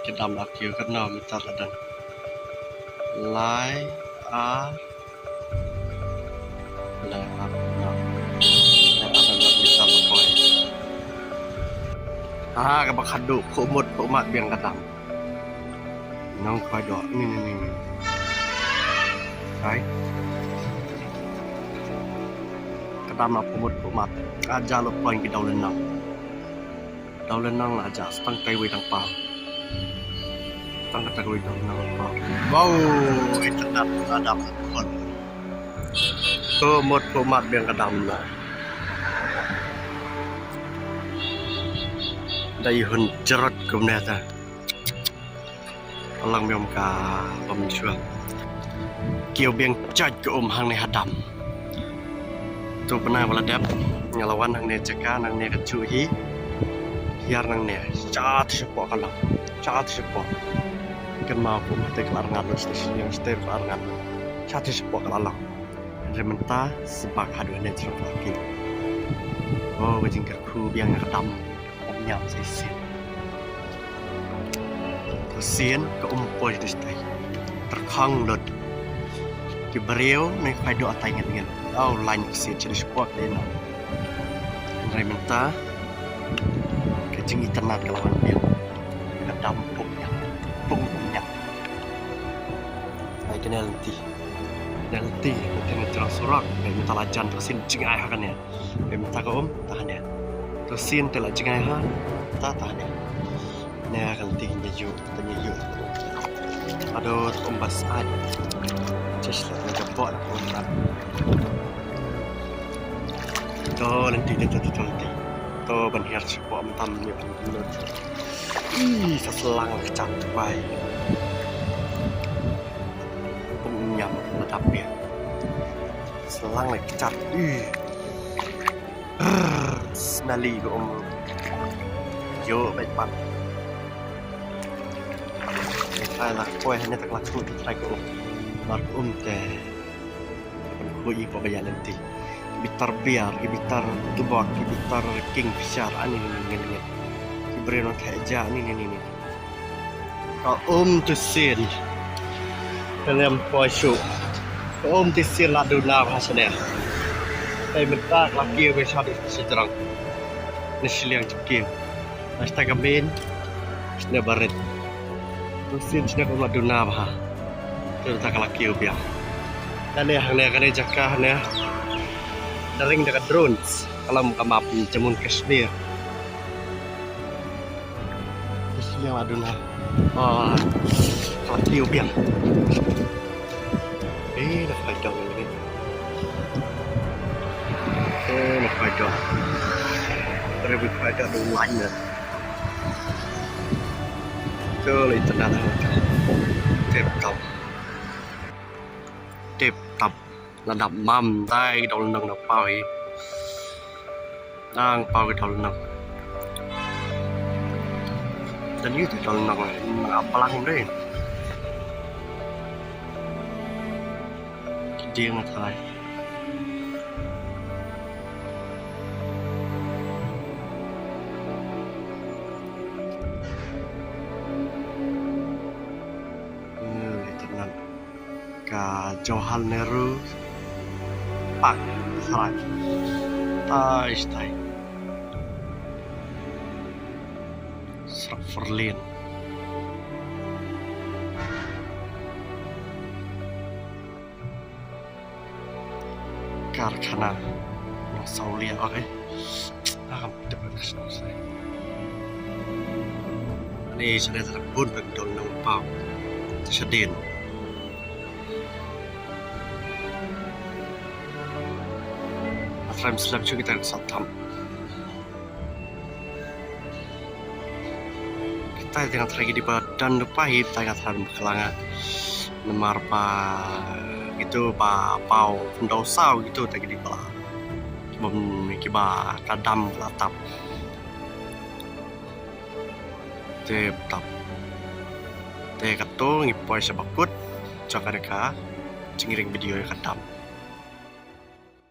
จะดำหลักอยู่กันนอมตัดละดันไลอาไลอาร์นอไลอาร์นอมีตัดละปอยกับบักขัดดุโคหมดโคมาเบียงกระดำน้องคอยดอกนี่ไปกระดำมาโคหมดโคมาอาจารย์ลบปอยกินดาวเล่นน้องอาจารย์ตั้งใจไว้ตั้งเปล่าตั้งใจไว้ตั้งน้องเปล่าว้าวituกระดำคนโคหมดโคมาเบียงกระดำนะได้หุ่นจรดกุมเนี่ยจ้ะพลังเมียมกาบำชัวเกี่ยวเบียงจัดกุมหางในหัดดำตัวปนายวัลเด็บงานละวันหางในจักรหางในกระจุยที่ยานังเนี่ยจ้าที่เฉพาะกันละจ้าที่เฉพาะกันมาผมเตะกลางงานเลยyangเตะกลางงานจ้าที่เฉพาะกันละเรมันตาสบักหาด้วยในจุดลากิโอ้จริงกับครูเบียงกระดำผมยำใส่เสียนตัวเสียนก็ปอยดิสไตตะข้างหลดที่เบรียวในไฟดอกไตเงินเอาลายเสียจะได้สปอร์ตเลยนะเรมันตาก็จึงอินเทอร์เน็ตกับเราเบียงกระดำผมยำผมยำไอ้กันnanti dengan terang sorak dan minta lajan tersin jengai ha kan ya minta ke tahan ya tersin telah jengai ha tahan ya ni akan tinggi tanya yu aduh bas ad just nak jemput lah orang tu nanti tu banhir sebuah mentam ni benar seselang kecap baik nhầm mà đặc biệt lăng này chặt snally của ông vô bệnh bắn hay là quay hay là thật là chui thì phải của mặt tè mình khui vào bây giờ lên thì bitar biar bitar tubak bitar kingfisher ani ini beri orang kaja ini kalau tu sen dalam puasa, tiada ladu nak hasilnya. Tapi mentak lagi besar di sejarah. Nasiling cekik, nasta gamin, nasta baret. Terus nasta ladu nak ha. Terus tak lagi biar. Dan yang kan jakah ni, daring dekat drones. Kalau muka map jamun Kashmir. Nasiling ladu nak. Oh, lagi biar. Nak pakai ni. Nak pakai. Terlebih pakai dulu lainnya. Kalau itu nak tip top ระดับมั่มได้ดอกนังดอกเป่าอีนั่งเป่าดอกนังdan ituดอกนังapa langด้วยdia ngatai ka Johan Neru pak sarai tai Sraverlin Karkhana yang Saulia oke akan dapat selesai ini sudah terbun berdol numpang tersedin Frame slab juga kita satam kita dengan tragedi badan lupa kita dengan terang kelangan nemar pa gitu pa pau pendau sau gitu tragedi pala memiliki ba kadam latap tap te kato ngipoi sebakut cakar ka cengiring video yang kadam